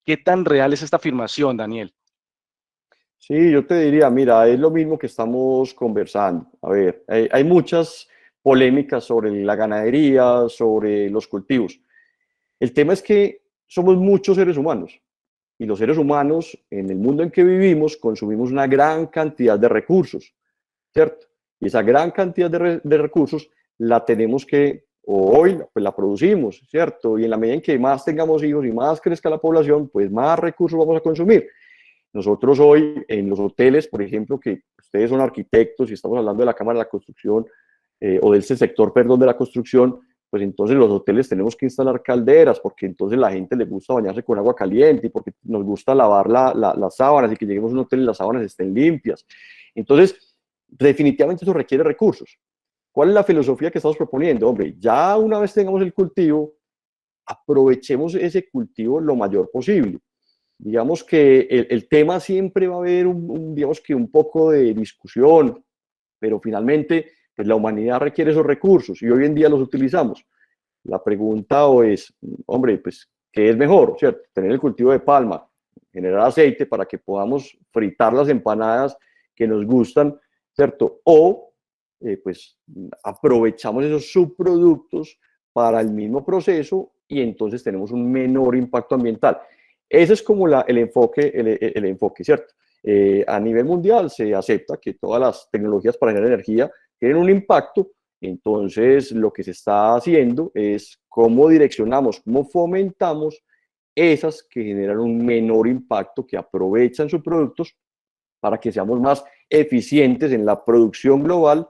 Speaker 2: ¿Qué tan real es esta afirmación, Daniel?
Speaker 5: Sí, yo te diría, mira, es lo mismo que estamos conversando. A ver, hay muchas polémicas sobre la ganadería, sobre los cultivos. El tema es que somos muchos seres humanos, y los seres humanos en el mundo en que vivimos consumimos una gran cantidad de recursos, ¿cierto? Y esa gran cantidad de recursos la tenemos que, o hoy, pues la producimos, ¿cierto? Y en la medida en que más tengamos hijos y más crezca la población, pues más recursos vamos a consumir. Nosotros hoy en los hoteles, por ejemplo, que ustedes son arquitectos y estamos hablando de la Cámara de la Construcción, o del sector, perdón, de la construcción, pues entonces los hoteles tenemos que instalar calderas, porque entonces la gente le gusta bañarse con agua caliente y porque nos gusta lavar las sábanas y que lleguemos a un hotel y las sábanas estén limpias. Entonces, definitivamente eso requiere recursos. ¿Cuál es la filosofía que estamos proponiendo? Hombre, ya una vez tengamos el cultivo, aprovechemos ese cultivo lo mayor posible. Digamos que el tema siempre va a haber digamos que un poco de discusión, pero finalmente pues la humanidad requiere esos recursos y hoy en día los utilizamos. La pregunta es, hombre, pues, ¿qué es mejor, cierto? Tener el cultivo de palma, generar aceite para que podamos fritar las empanadas que nos gustan, ¿cierto? O, pues, aprovechamos esos subproductos para el mismo proceso y entonces tenemos un menor impacto ambiental. Ese es como el enfoque, ¿cierto? A nivel mundial se acepta que todas las tecnologías para generar energía tienen un impacto, entonces lo que se está haciendo es cómo direccionamos, cómo fomentamos esas que generan un menor impacto, que aprovechan sus productos para que seamos más eficientes en la producción global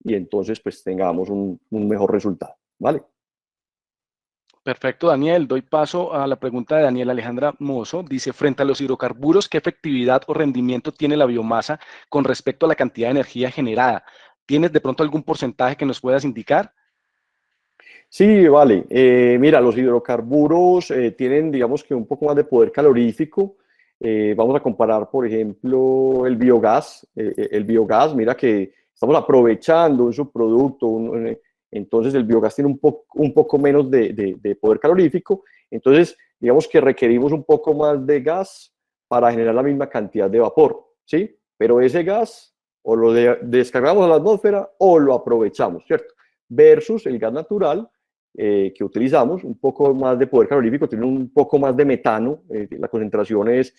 Speaker 5: y entonces pues tengamos un mejor resultado, ¿vale?
Speaker 2: Perfecto, Daniel. Doy paso a la pregunta de Daniela Alejandra Mozo. Dice, frente a los hidrocarburos, ¿qué efectividad o rendimiento tiene la biomasa con respecto a la cantidad de energía generada? ¿Tienes de pronto algún porcentaje que nos puedas indicar?
Speaker 5: Sí, vale. Mira, los hidrocarburos tienen, digamos que un poco más de poder calorífico. Vamos a comparar, por ejemplo, el biogás. El biogás, mira que estamos aprovechando un subproducto, entonces el biogás tiene un poco menos de poder calorífico. Entonces, digamos que requerimos un poco más de gas para generar la misma cantidad de vapor, ¿sí? Pero ese gas o lo descargamos a la atmósfera o lo aprovechamos, ¿cierto? Versus el gas natural, que utilizamos, un poco más de poder calorífico, tiene un poco más de metano, la concentración es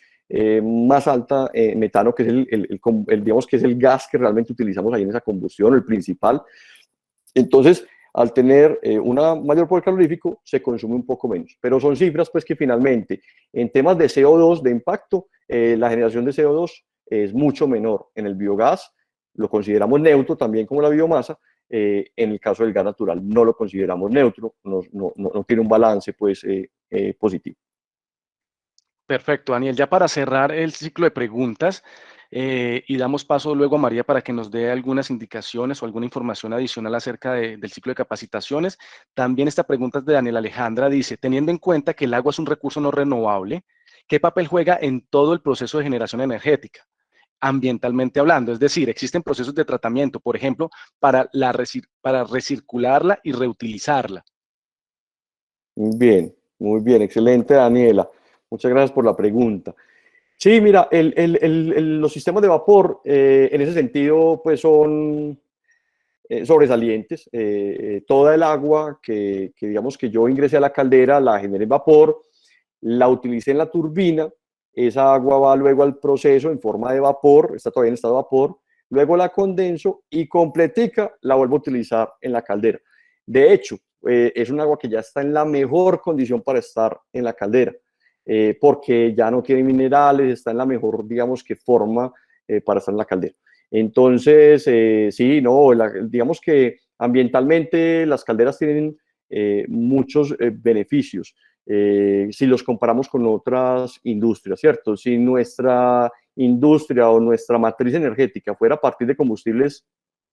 Speaker 5: más alta en metano, que es digamos que es el gas que realmente utilizamos ahí en esa combustión, el principal. Entonces, al tener una mayor poder calorífico, se consume un poco menos. Pero son cifras pues que finalmente, en temas de CO2, de impacto, la generación de CO2 es mucho menor en el biogás, lo consideramos neutro también como la biomasa. En el caso del gas natural no lo consideramos neutro, no tiene un balance pues, positivo.
Speaker 2: Perfecto, Daniel. Ya para cerrar el ciclo de preguntas, y damos paso luego a María para que nos dé algunas indicaciones o alguna información adicional acerca del ciclo de capacitaciones. También esta pregunta es de Daniel Alejandra, dice, teniendo en cuenta que el agua es un recurso no renovable, ¿qué papel juega en todo el proceso de generación energética, ambientalmente hablando? Es decir, existen procesos de tratamiento, por ejemplo, para recircularla y reutilizarla.
Speaker 5: Muy bien, excelente, Daniela. Muchas gracias por la pregunta. Sí, mira, los sistemas de vapor en ese sentido pues son sobresalientes. Toda el agua que digamos que yo ingresé a la caldera la generé en vapor, la utilicé en la turbina, esa agua va luego al proceso en forma de vapor, está todavía en estado de vapor, luego la condenso y completica la vuelvo a utilizar en la caldera. De hecho, es un agua que ya está en la mejor condición para estar en la caldera, porque ya no tiene minerales, está en la mejor, digamos que forma para estar en la caldera. Entonces, sí, no, digamos que ambientalmente las calderas tienen muchos beneficios. Si los comparamos con otras industrias, ¿cierto? Si nuestra industria o nuestra matriz energética fuera a partir de combustibles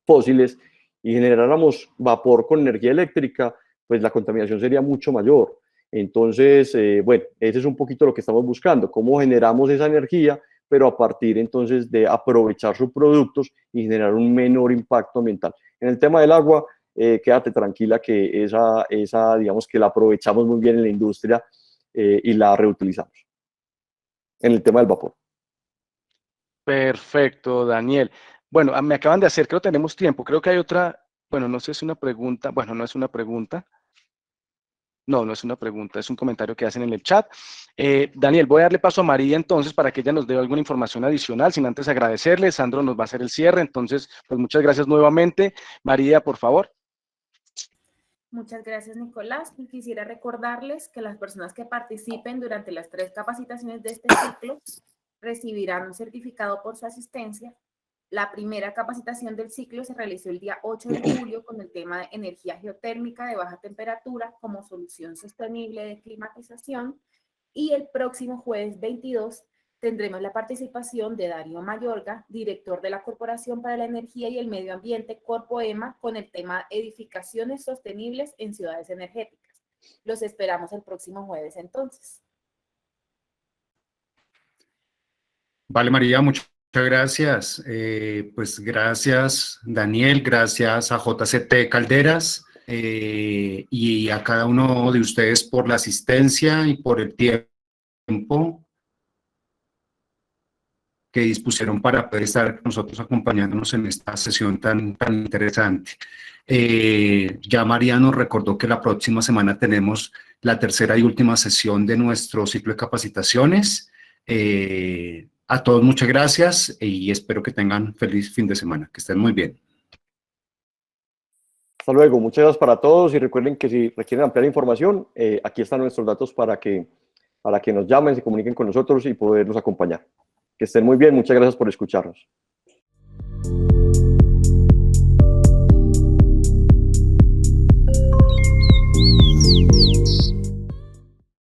Speaker 5: fósiles y generáramos vapor con energía eléctrica, pues la contaminación sería mucho mayor. Entonces, bueno, ese es un poquito lo que estamos buscando, cómo generamos esa energía, pero a partir entonces de aprovechar sus productos y generar un menor impacto ambiental. En el tema del agua, quédate tranquila que esa, digamos que la aprovechamos muy bien en la industria y la reutilizamos. En el tema del vapor.
Speaker 2: Perfecto, Daniel. Bueno, me acaban de hacer, creo que tenemos tiempo, creo que hay otra, bueno, no sé si es una pregunta, bueno, no es una pregunta. No es una pregunta, es un comentario que hacen en el chat. Daniel, voy a darle paso a María entonces para que ella nos dé alguna información adicional, sin antes agradecerle. Sandro nos va a hacer el cierre, entonces, pues muchas gracias nuevamente. María, por favor.
Speaker 6: Muchas gracias, Nicolás. Y quisiera recordarles que las personas que participen durante las 3 capacitaciones de este ciclo recibirán un certificado por su asistencia. La primera capacitación del ciclo se realizó el día 8 de julio con el tema de energía geotérmica de baja temperatura como solución sostenible de climatización. Y el próximo jueves 22 tendremos la participación de Darío Mayorga, director de la Corporación para la Energía y el Medio Ambiente, Corpoema, con el tema edificaciones sostenibles en ciudades energéticas. Los esperamos el próximo jueves entonces.
Speaker 1: Vale, María, muchas gracias. Pues gracias, Daniel, gracias a JCT Calderas y a cada uno de ustedes por la asistencia y por el tiempo que dispusieron para poder estar con nosotros acompañándonos en esta sesión tan interesante. Ya María nos recordó que la próxima semana tenemos la tercera y última sesión de nuestro ciclo de capacitaciones. A todos muchas gracias y espero que tengan feliz fin de semana, que estén muy bien.
Speaker 5: Hasta luego, muchas gracias para todos y recuerden que si requieren ampliar información, aquí están nuestros datos para que nos llamen, se comuniquen con nosotros y podernos acompañar. Que estén muy bien, muchas gracias por escucharnos.